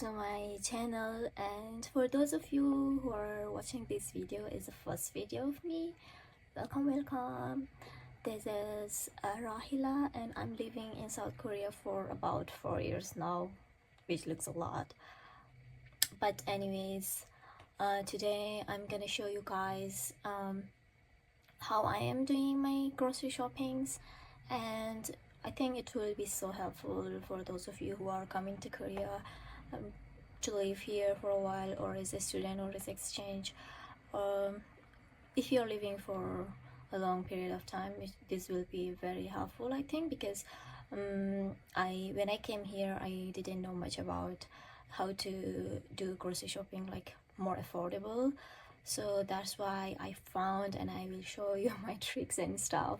to my channel, and for those of you who are watching this video, is the first video of me. Welcome. This is Rahila, and I'm living in South Korea for about 4 years now, which looks a lot, but anyways, today I'm gonna show you guys how I am doing my grocery shoppings, and I think it will be so helpful for those of you who are coming to Korea to live here for a while, or as a student or as exchange. If you're living for a long period of time, this will be very helpful, I think, because when I came here, I didn't know much about how to do grocery shopping like more affordable. So that's why I found, and I will show you my tricks and stuff,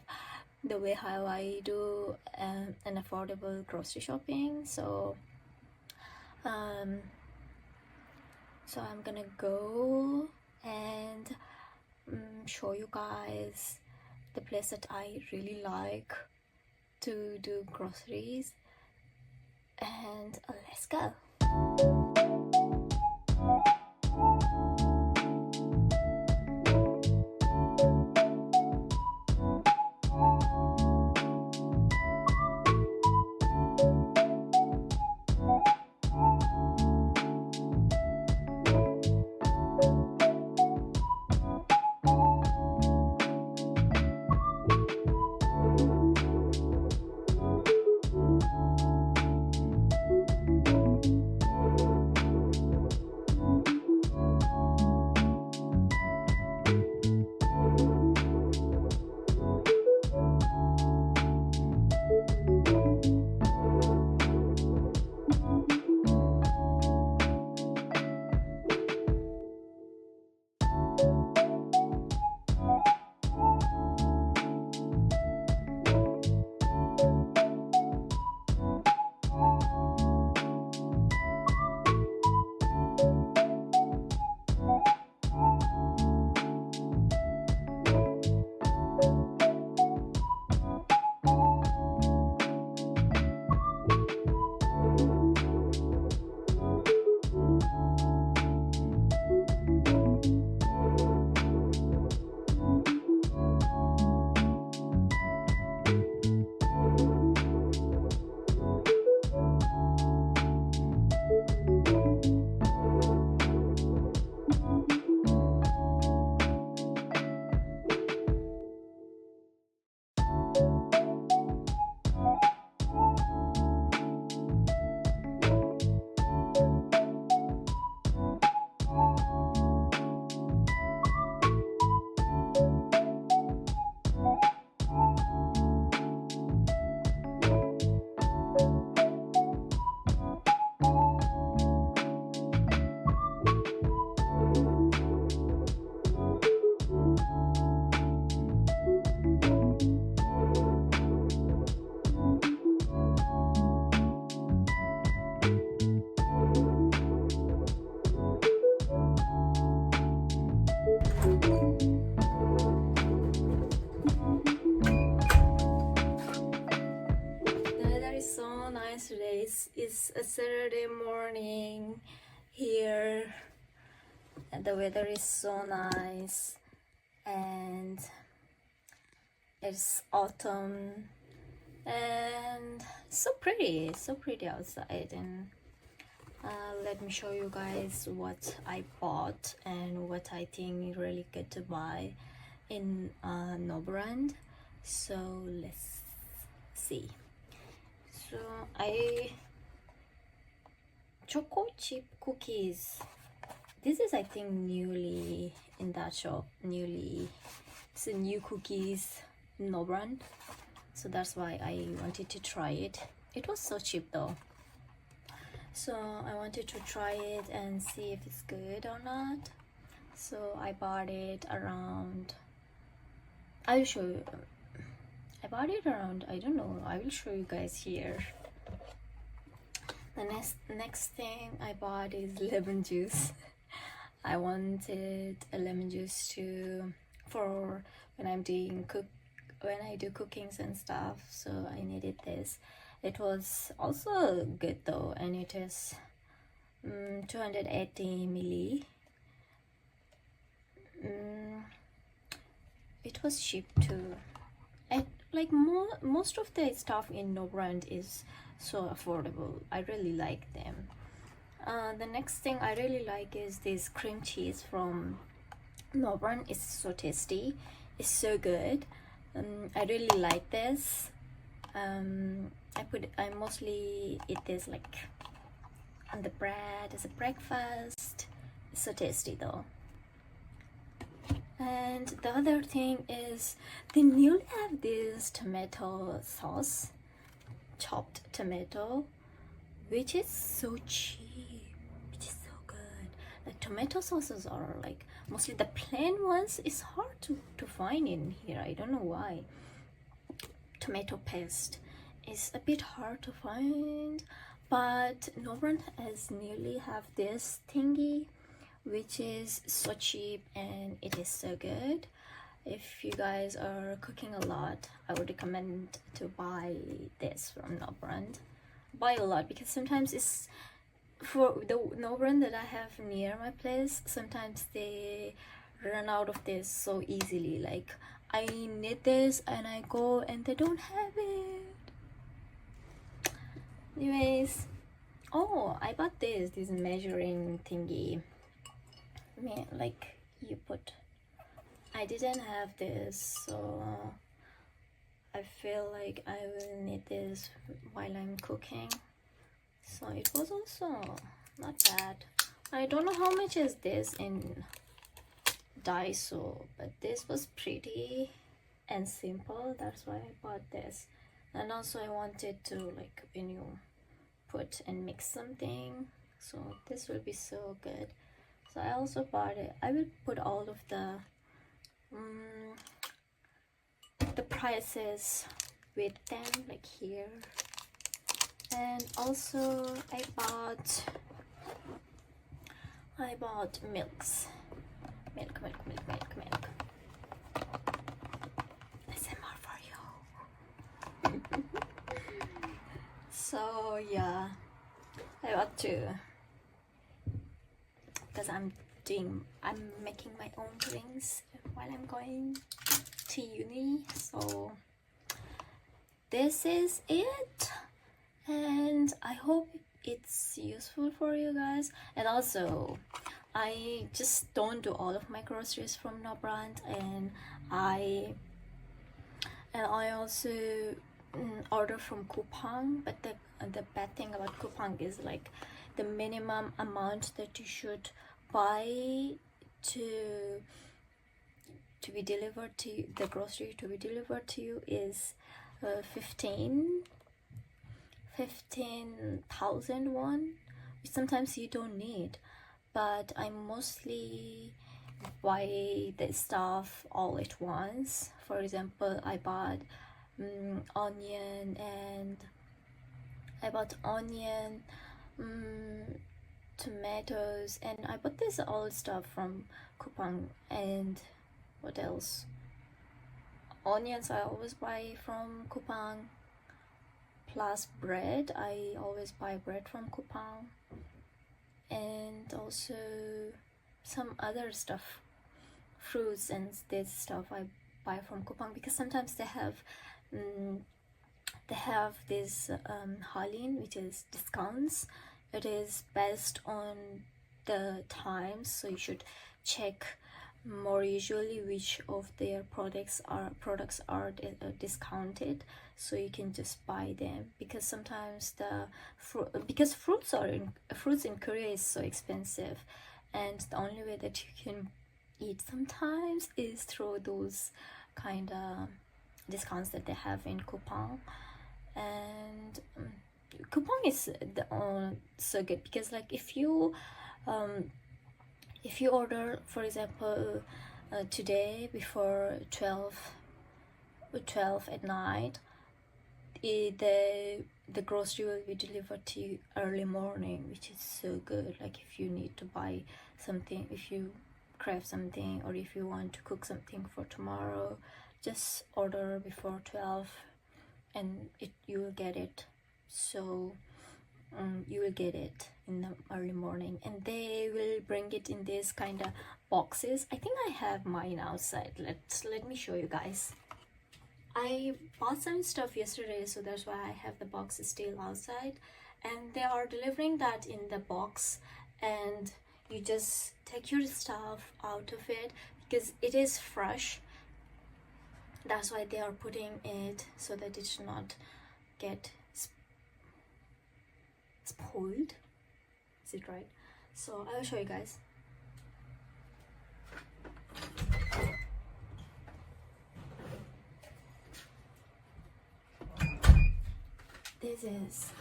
the way how I do an affordable grocery shopping. So I'm gonna go and show you guys the place that I really like to do groceries, and let's go. Today is a Saturday morning here, and the weather is so nice, and it's autumn, and so pretty outside. And let me show you guys what I bought and what I think really good to buy in no brand. So let's see. So choco chip cookies. This is, I think, newly in that shop. It's a new cookies, no brand. So that's why I wanted to try it. It was so cheap though. So I wanted to try it and see if it's good or not. So I bought it around. I'll show you. I bought it around, I don't know, I will show you guys here. The next thing I bought is lemon juice. I wanted a lemon juice for when I do cookings and stuff, so I needed this. It was also good though, and it is 280 milli. It was cheap too. Like most of the stuff in No Brand is so affordable. I really like them. The next thing I really like is this cream cheese from No Brand. It's so tasty. It's so good. I really like this. I mostly eat this like on the bread as a breakfast. It's so tasty though. And the other thing is they newly have this tomato sauce, chopped tomato, which is so cheap, which is so good. Like tomato sauces are like mostly the plain ones is hard to find in here. I don't know why. Tomato paste is a bit hard to find, but No Brand has newly have this thingy which is so cheap and it is so good. If you guys are cooking a lot, I would recommend to buy this from No Brand. Buy a lot because sometimes it's for the No Brand that I have near my place, sometimes they run out of this so easily. Like I need this and I go and they don't have it. Anyways, oh, I bought this measuring thingy. Like you put, I didn't have this, so I feel like I will need this while I'm cooking. So it was also not bad. I don't know how much is this in Daiso, but this was pretty and simple. That's why I bought this. And also I wanted to, like, when you put and mix something, so this will be so good. So I also bought it. I will put all of the prices with them, like here. And also I bought milk. SMR for you. So yeah, I bought two because I'm making my own drinks while I'm going to uni. So this is it, and I hope it's useful for you guys. And also I just don't do all of my groceries from No Brand, and I also order from Coupang. But the bad thing about Coupang is like the minimum amount that you should buy to be delivered to you, the grocery to be delivered to you is 15,000 won, which sometimes you don't need. But I mostly buy the stuff all at once. For example, I bought onion, tomatoes, and I bought this all stuff from Coupang. And what else? Onions I always buy from Coupang, plus bread. I always buy bread from Coupang, and also some other stuff, fruits and this stuff I buy from Coupang because sometimes they have this Halin, which is discounts. It is based on the times, so you should check more usually which of their products are discounted, so you can just buy them. Because sometimes because fruits in Korea is so expensive, and the only way that you can eat sometimes is through those kind of discounts that they have in Coupang. And Coupang is so good because like if you order, for example, today before 12 at night, the grocery will be delivered to you early morning, which is so good. Like if you need to buy something, if you crave something, or if you want to cook something for tomorrow, just order before 12 and you will get it so you will get it in the early morning, and they will bring it in this kind of boxes. I think I have mine outside. Let me show you guys. I bought some stuff yesterday, so that's why I have the box still outside, and they are delivering that in the box, and you just take your stuff out of it because it is fresh. That's why they are putting it so that it should not get spoiled. Is it right? So I will show you guys. This is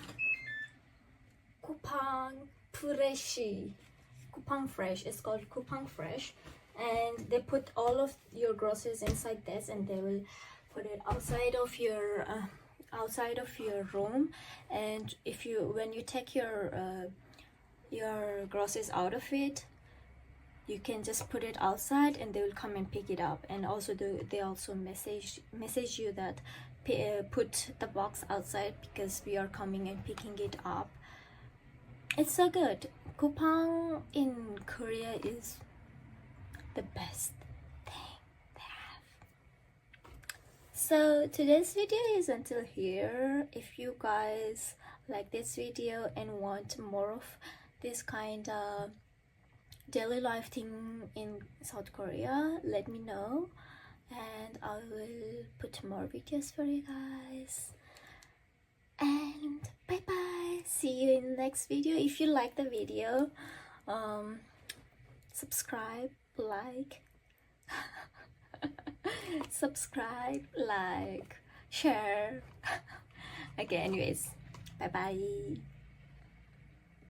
Coupang Fresh. Coupang Fresh. It's called Coupang Fresh, and they put all of your groceries inside this, and they will put it outside of your room. And if you, when you take your groceries out of it, you can just put it outside, and they will come and pick it up. And also they also message you that put the box outside because we are coming and picking it up. It's so good. Coupang in Korea is the best thing they have. So today's video is until here. If you guys like this video and want more of this kind of daily life thing in South Korea, let me know, and I will put more videos for you guys. And bye bye, see you in the next video. If you like the video, subscribe, like subscribe, like, share. Okay, anyways, bye bye.